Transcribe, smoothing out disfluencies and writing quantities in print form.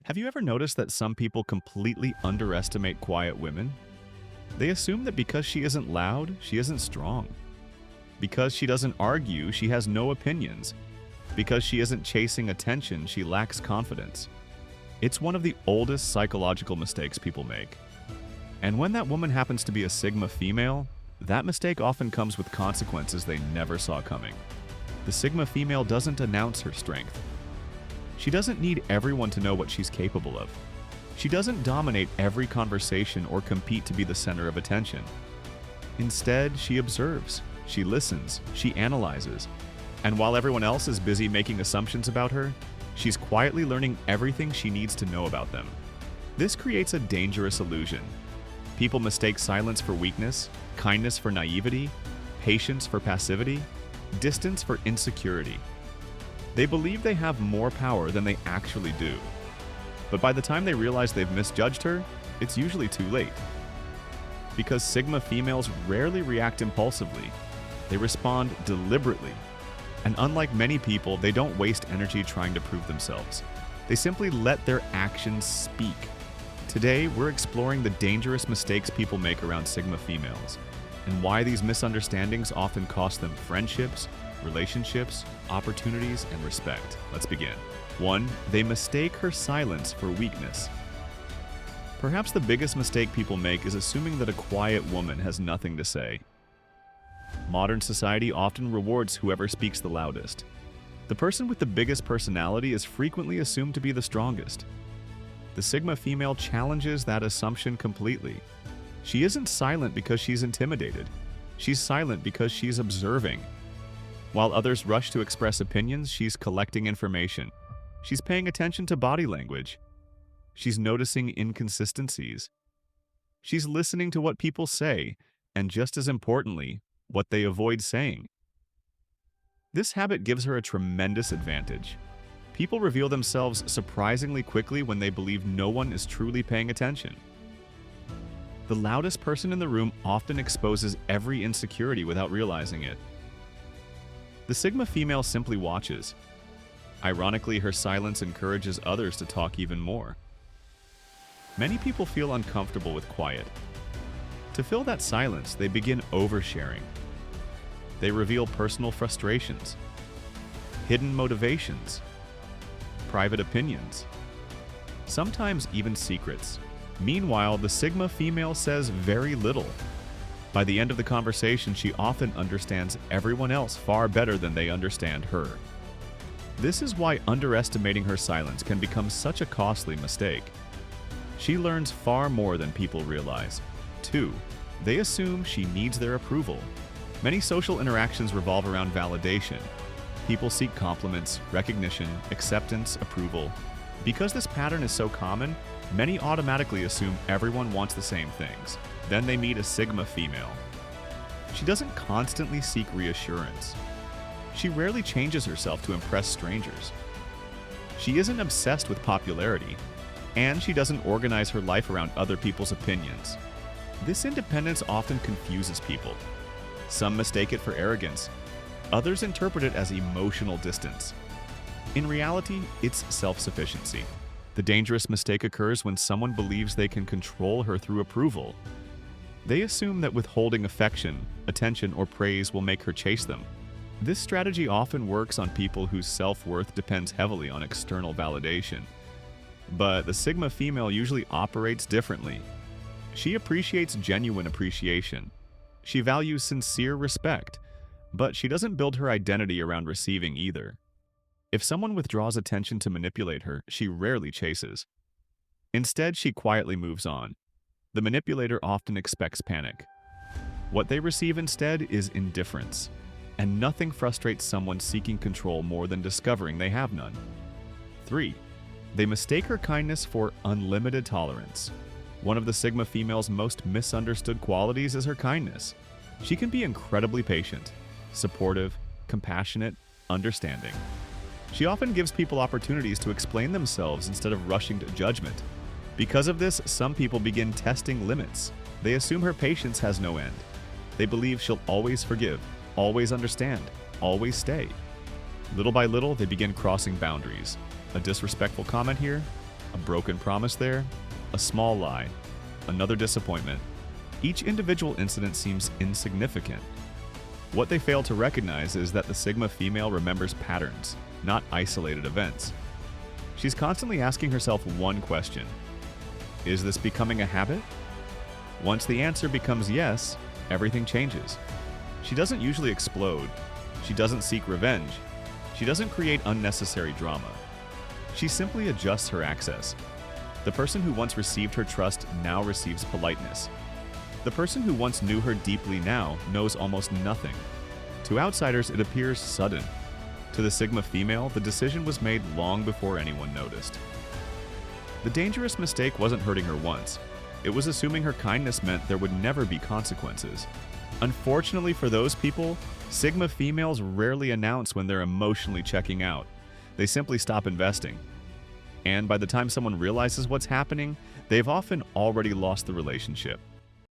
Have you ever noticed that some people completely underestimate quiet women? They assume that because she isn't loud, she isn't strong. Because she doesn't argue, she has no opinions. Because she isn't chasing attention, she lacks confidence. It's one of the oldest psychological mistakes people make. And when that woman happens to be a Sigma female, that mistake often comes with consequences they never saw coming. The Sigma female doesn't announce her strength. She doesn't need everyone to know what she's capable of. She doesn't dominate every conversation or compete to be the center of attention. Instead, she observes, she listens, she analyzes. And while everyone else is busy making assumptions about her, she's quietly learning everything she needs to know about them. This creates a dangerous illusion. People mistake silence for weakness, kindness for naivety, patience for passivity, distance for insecurity. They believe they have more power than they actually do. But by the time they realize they've misjudged her, it's usually too late. Because Sigma females rarely react impulsively. They respond deliberately. And unlike many people, they don't waste energy trying to prove themselves. They simply let their actions speak. Today, we're exploring the dangerous mistakes people make around Sigma females, and why these misunderstandings often cost them friendships, relationships, opportunities, and respect. Let's begin. 1. They mistake her silence for weakness. Perhaps the biggest mistake people make is assuming that a quiet woman has nothing to say. Modern society often rewards whoever speaks the loudest. The person with the biggest personality is frequently assumed to be the strongest. The Sigma female challenges that assumption completely. She isn't silent because she's intimidated. She's silent because she's observing. While others rush to express opinions, she's collecting information. She's paying attention to body language. She's noticing inconsistencies. She's listening to what people say, and just as importantly, what they avoid saying. This habit gives her a tremendous advantage. People reveal themselves surprisingly quickly when they believe no one is truly paying attention. The loudest person in the room often exposes every insecurity without realizing it. The Sigma female simply watches. Ironically, her silence encourages others to talk even more. Many people feel uncomfortable with quiet. To fill that silence, they begin oversharing. They reveal personal frustrations, hidden motivations, private opinions, sometimes even secrets. Meanwhile, the Sigma female says very little. By the end of the conversation, she often understands everyone else far better than they understand her. This is why underestimating her silence can become such a costly mistake. She learns far more than people realize. 2. They assume she needs their approval. Many social interactions revolve around validation. People seek compliments, recognition, acceptance, approval. Because this pattern is so common, many automatically assume everyone wants the same things. Then they meet a Sigma female. She doesn't constantly seek reassurance. She rarely changes herself to impress strangers. She isn't obsessed with popularity, and she doesn't organize her life around other people's opinions. This independence often confuses people. Some mistake it for arrogance. Others interpret it as emotional distance. In reality, it's self-sufficiency. The dangerous mistake occurs when someone believes they can control her through approval. They assume that withholding affection, attention, or praise will make her chase them. This strategy often works on people whose self-worth depends heavily on external validation. But the Sigma female usually operates differently. She appreciates genuine appreciation. She values sincere respect, but she doesn't build her identity around receiving either. If someone withdraws attention to manipulate her, she rarely chases. Instead, she quietly moves on. The manipulator often expects panic. What they receive instead is indifference, and nothing frustrates someone seeking control more than discovering they have none. 3. They mistake her kindness for unlimited tolerance. One of the Sigma female's most misunderstood qualities is her kindness. She can be incredibly patient, supportive, compassionate, understanding. She often gives people opportunities to explain themselves instead of rushing to judgment. Because of this, some people begin testing limits. They assume her patience has no end. They believe she'll always forgive, always understand, always stay. Little by little, they begin crossing boundaries. A disrespectful comment here, A broken promise there, a small lie, another disappointment. Each individual incident seems insignificant. What they fail to recognize is that the Sigma female remembers patterns, not isolated events. She's constantly asking herself one question: is this becoming a habit? Once the answer becomes yes, everything changes. She doesn't usually explode. She doesn't seek revenge. She doesn't create unnecessary drama. She simply adjusts her access. The person who once received her trust now receives politeness. The person who once knew her deeply now knows almost nothing. To outsiders, it appears sudden. To the Sigma female, the decision was made long before anyone noticed. The dangerous mistake wasn't hurting her once. It was assuming her kindness meant there would never be consequences. Unfortunately for those people, Sigma females rarely announce when they're emotionally checking out. They simply stop investing. And by the time someone realizes what's happening, they've often already lost the relationship.